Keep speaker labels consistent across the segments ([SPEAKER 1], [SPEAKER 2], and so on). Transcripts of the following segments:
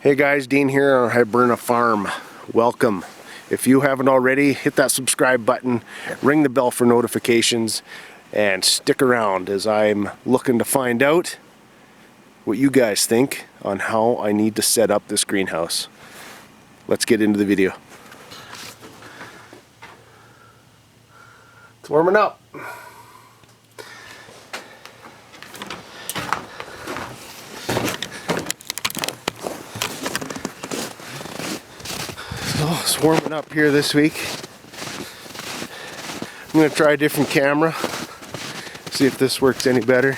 [SPEAKER 1] Hey guys, Dean here on Hibernia Farm. Welcome. If you haven't already, hit that subscribe button, ring the bell for notifications, and stick around as I'm looking to find out what you guys think on how I need to set up this greenhouse. Let's get into the video. It's warming up. Oh, it's warming up here this week. I'm going to try a different camera, see if this works any better.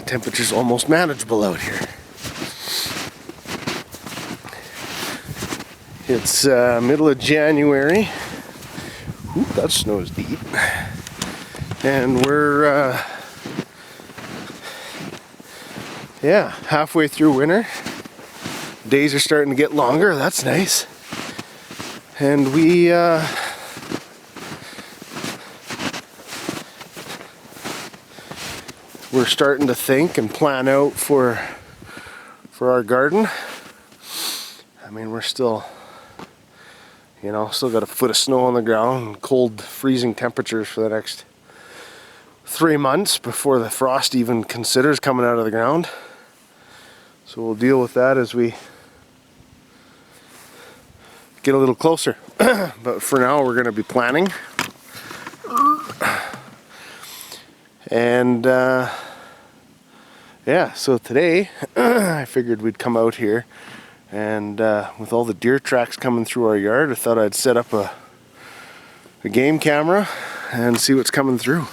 [SPEAKER 1] Temperature's almost manageable out here. It's middle of January. Ooh, that snow is deep. And we're halfway through winter. Days are starting to get longer. That's nice. And we're starting to think and plan out for our garden. I mean, we're still got a foot of snow on the ground and cold, freezing temperatures for the next 3 months before the frost even considers coming out of the ground. So we'll deal with that as we get a little closer. But for now, we're going to be planning. And so today I figured we'd come out here, and with all the deer tracks coming through our yard, I thought I'd set up a game camera and see what's coming through.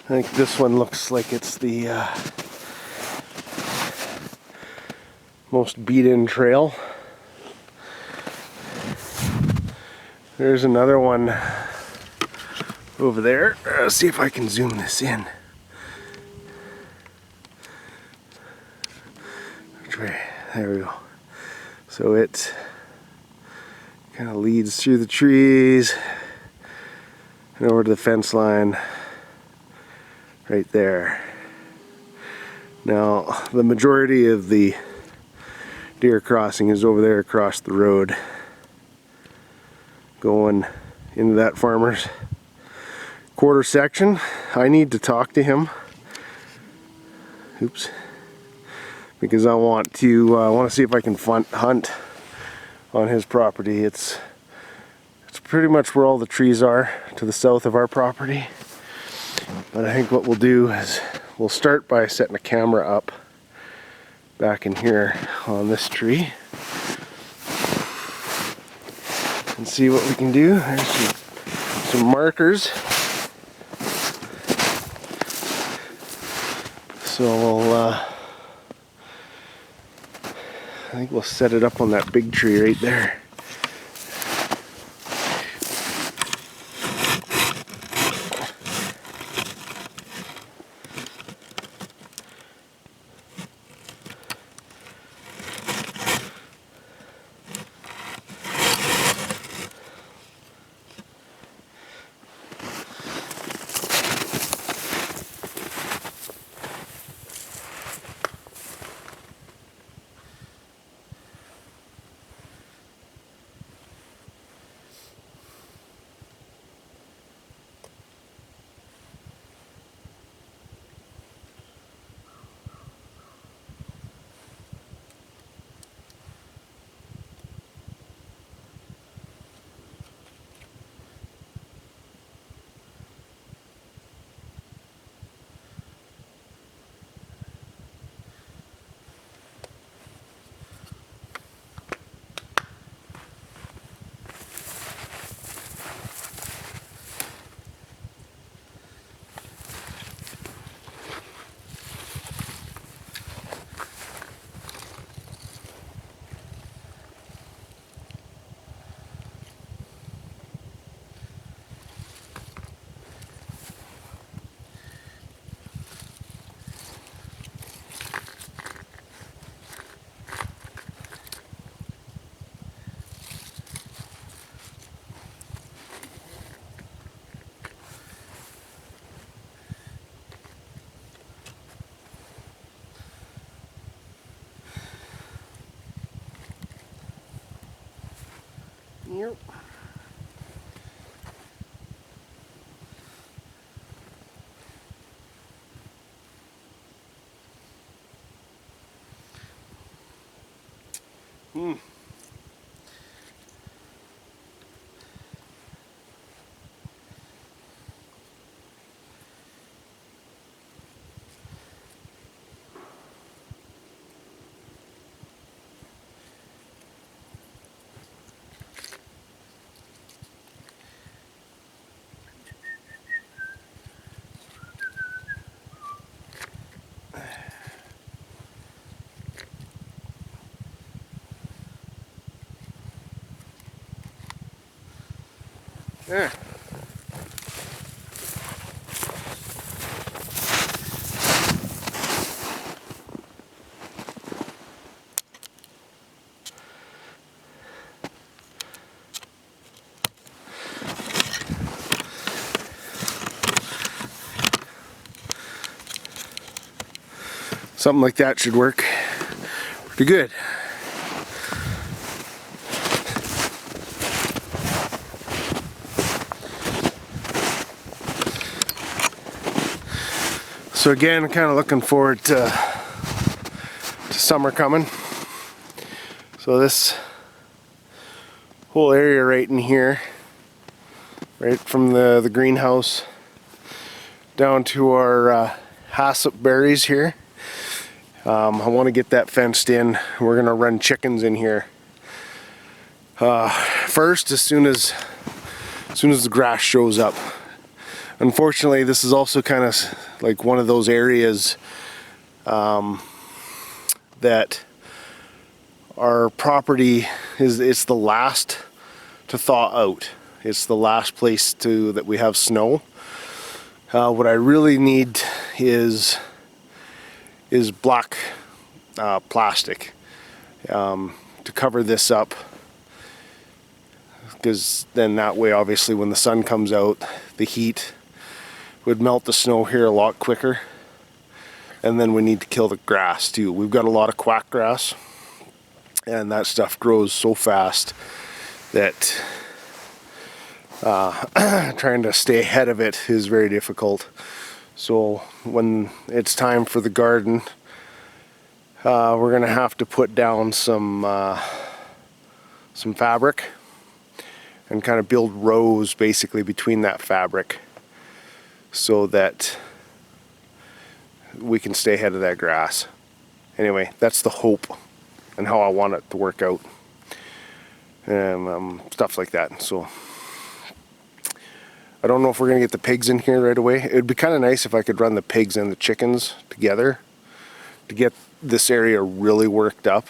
[SPEAKER 1] I think this one looks like it's the most beat-in trail. There's another one over there. Let's see if I can zoom this in. There we go. So it kind of leads through the trees and over to the fence line. Right there. Now, the majority of the deer crossing is over there across the road, going into that farmer's quarter section. I need to talk to him. Oops. Because I want to see if I can hunt on his property. It's pretty much where all the trees are to the south of our property. But I think what we'll do is we'll start by setting a camera up back in here on this tree and see what we can do. There's some markers. So I think we'll set it up on that big tree right there. Yep. There. Something like that should work pretty good. So again, kind of looking forward to summer coming. So this whole area right in here, right from the greenhouse down to our hyssop berries here, I want to get that fenced in. We're gonna run chickens in here first, as soon as the grass shows up. Unfortunately, this is also kind of like one of those areas that our property it's the last to thaw out. It's the last place that we have snow. What I really need is black plastic to cover this up, because then that way, obviously, when the sun comes out, the heat would melt the snow here a lot quicker. And then we need to kill the grass too. We've got a lot of quack grass, and that stuff grows so fast that trying to stay ahead of it is very difficult. So when it's time for the garden, we're gonna have to put down some fabric and kind of build rows basically between that fabric, so that we can stay ahead of that grass. Anyway, that's the hope and how I want it to work out, and stuff like that. So I don't know if we're gonna get the pigs in here right away. It'd be kind of nice if I could run the pigs and the chickens together to get this area really worked up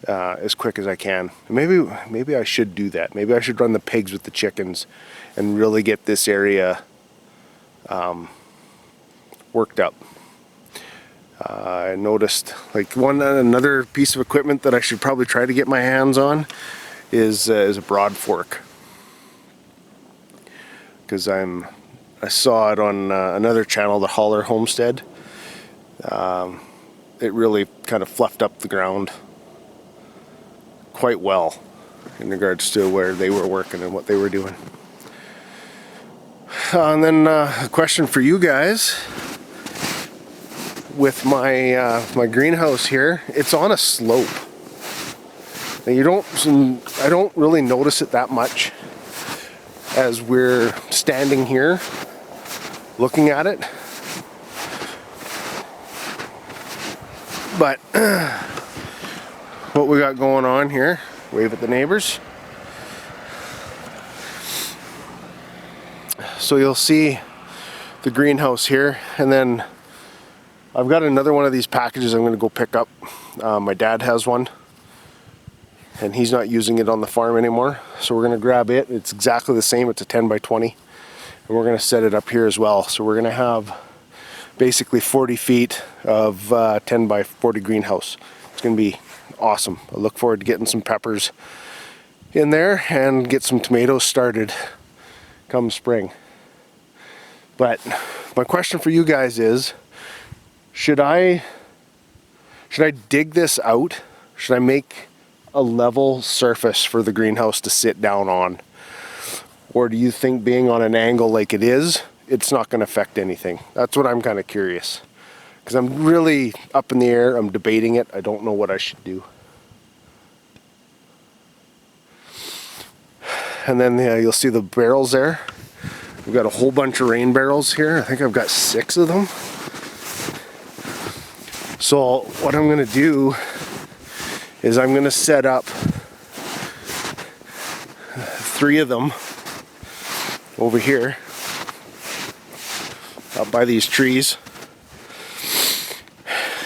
[SPEAKER 1] as quick as I can. Maybe I should do that. Maybe I should run the pigs with the chickens and really get this area worked up. I noticed like another piece of equipment that I should probably try to get my hands on is a broad fork, because I saw it on another channel, the Holler Homestead. It really kind of fluffed up the ground quite well in regards to where they were working and what they were doing. And then a question for you guys. With my greenhouse here, it's on a slope. Now I don't really notice it that much as we're standing here looking at it. But what we got going on here, wave at the neighbors. So you'll see the greenhouse here, and then I've got another one of these packages I'm going to go pick up. My dad has one, and he's not using it on the farm anymore, so we're going to grab it. It's exactly the same. It's a 10 by 20, and we're going to set it up here as well. So we're going to have basically 40 feet of 10 by 40 greenhouse. It's going to be awesome. I look forward to getting some peppers in there and get some tomatoes started come spring. But my question for you guys is, should I dig this out? Should I make a level surface for the greenhouse to sit down on? Or do you think being on an angle like it is, it's not going to affect anything? That's what I'm kind of curious. Because I'm really up in the air. I'm debating it. I don't know what I should do. And then you'll see the barrels there. We've got a whole bunch of rain barrels here. I think I've got 6 of them. So what I'm going to do is I'm going to set up 3 of them over here up by these trees.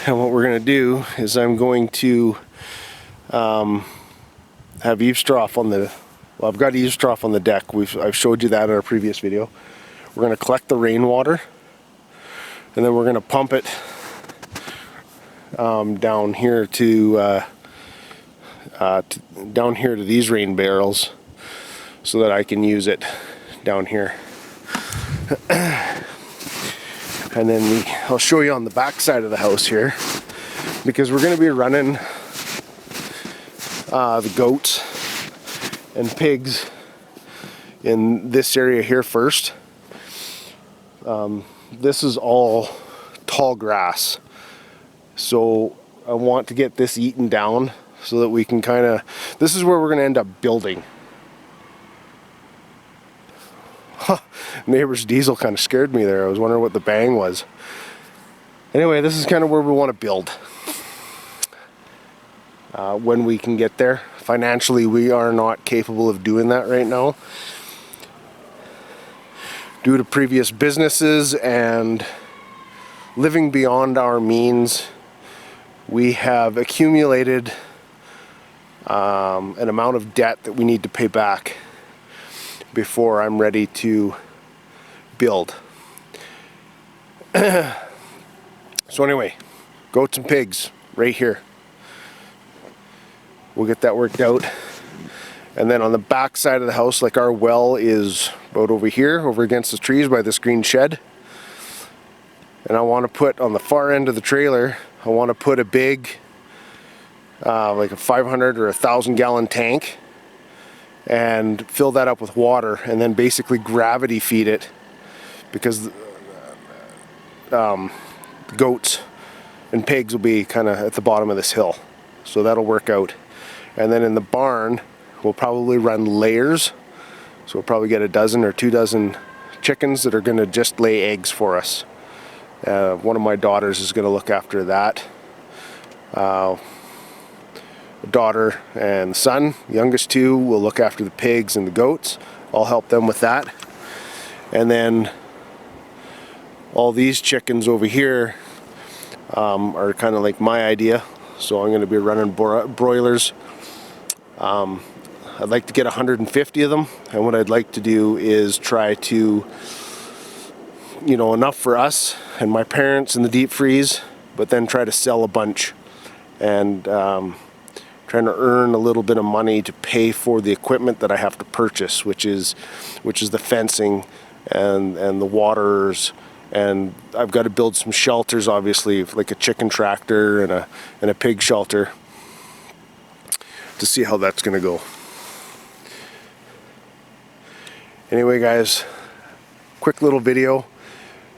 [SPEAKER 1] And what we're going to do is I'm going to have eaves trough on the, well, I've got eaves trough on the deck. I've showed you that in our previous video. We're going to collect the rainwater and then we're going to pump it down here to these rain barrels so that I can use it down here. And then I'll show you on the back side of the house here, because we're going to be running the goats and pigs in this area here first. This is all tall grass, so I want to get this eaten down so that we can kind of, this is where we're going to end up building. Neighbor's diesel kind of scared me there. I was wondering what the bang was. Anyway, this is kind of where we want to build. When we can get there. Financially, we are not capable of doing that right now. Due to previous businesses and living beyond our means, we have accumulated an amount of debt that we need to pay back before I'm ready to build. So anyway, goats and pigs right here. We'll get that worked out. And then on the back side of the house, like our well is about over here, over against the trees by this green shed. And I want to put on the far end of the trailer, I want to put a big, like a 500 or 1,000 gallon tank, and fill that up with water and then basically gravity feed it, because goats and pigs will be kind of at the bottom of this hill, so that'll work out. And then in the barn we'll probably run layers, so we'll probably get 12 or 2 dozen chickens that are going to just lay eggs for us. One of my daughters is going to look after that. Daughter and son, youngest 2, will look after the pigs and the goats. I'll help them with that. And then all these chickens over here are kind of like my idea, so I'm going to be running broilers. I'd like to get 150 of them, and what I'd like to do is try to, you know, enough for us and my parents in the deep freeze, but then try to sell a bunch and trying to earn a little bit of money to pay for the equipment that I have to purchase, which is the fencing and the waters, and I've got to build some shelters, obviously, like a chicken tractor and a pig shelter, to see how that's going to go. Anyway, guys, quick little video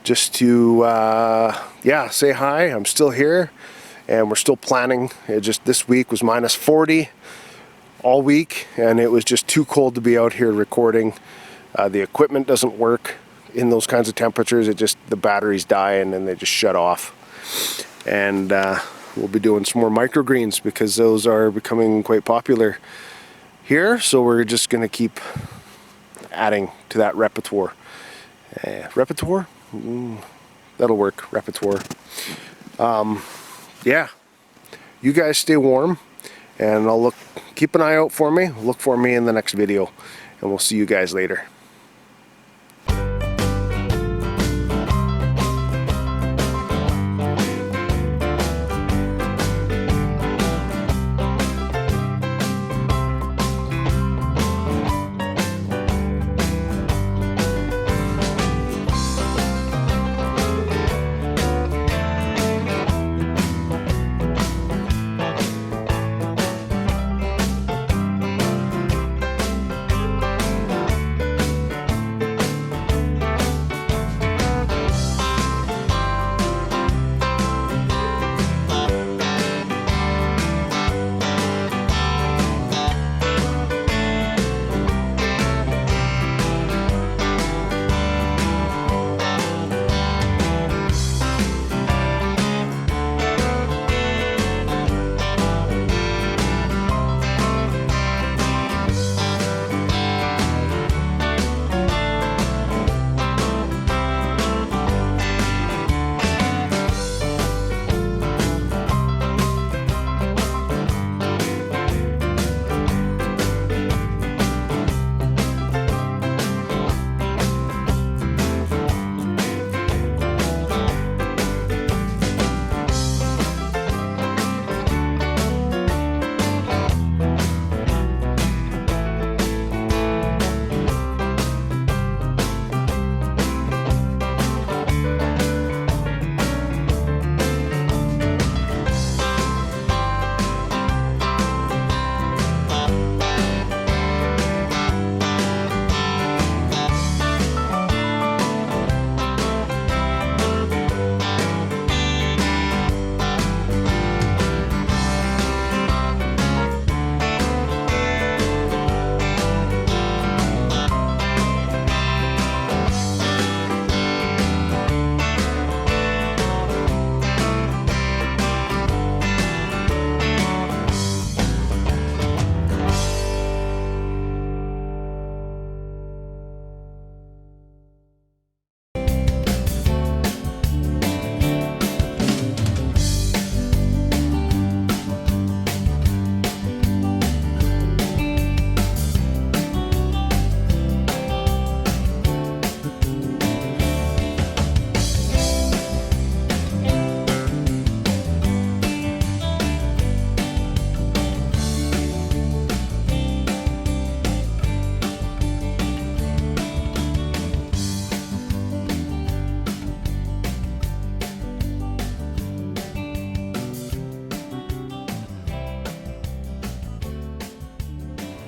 [SPEAKER 1] just to yeah, say hi. I'm still here. And we're still planning. Just this week was minus 40 all week, and it was just too cold to be out here recording. The equipment doesn't work in those kinds of temperatures. The batteries die and then they just shut off. And we'll be doing some more microgreens because those are becoming quite popular here. So we're just going to keep adding to that repertoire. Repertoire? That'll work. Repertoire. Yeah, you guys stay warm, and I'll keep an eye out for me. Look for me in the next video, and we'll see you guys later.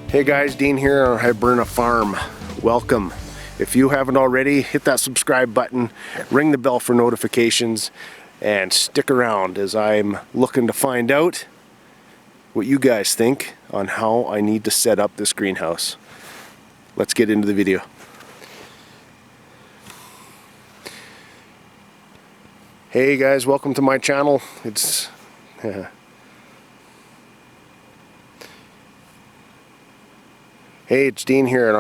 [SPEAKER 1] Hey guys, Dean here on Hibernia Farm. Welcome. If you haven't already, hit that subscribe button, ring the bell for notifications, and stick around as I'm looking to find out what you guys think on how I need to set up this greenhouse. Let's get into the video. Hey guys, welcome to my channel. Hey, it's Dean here, and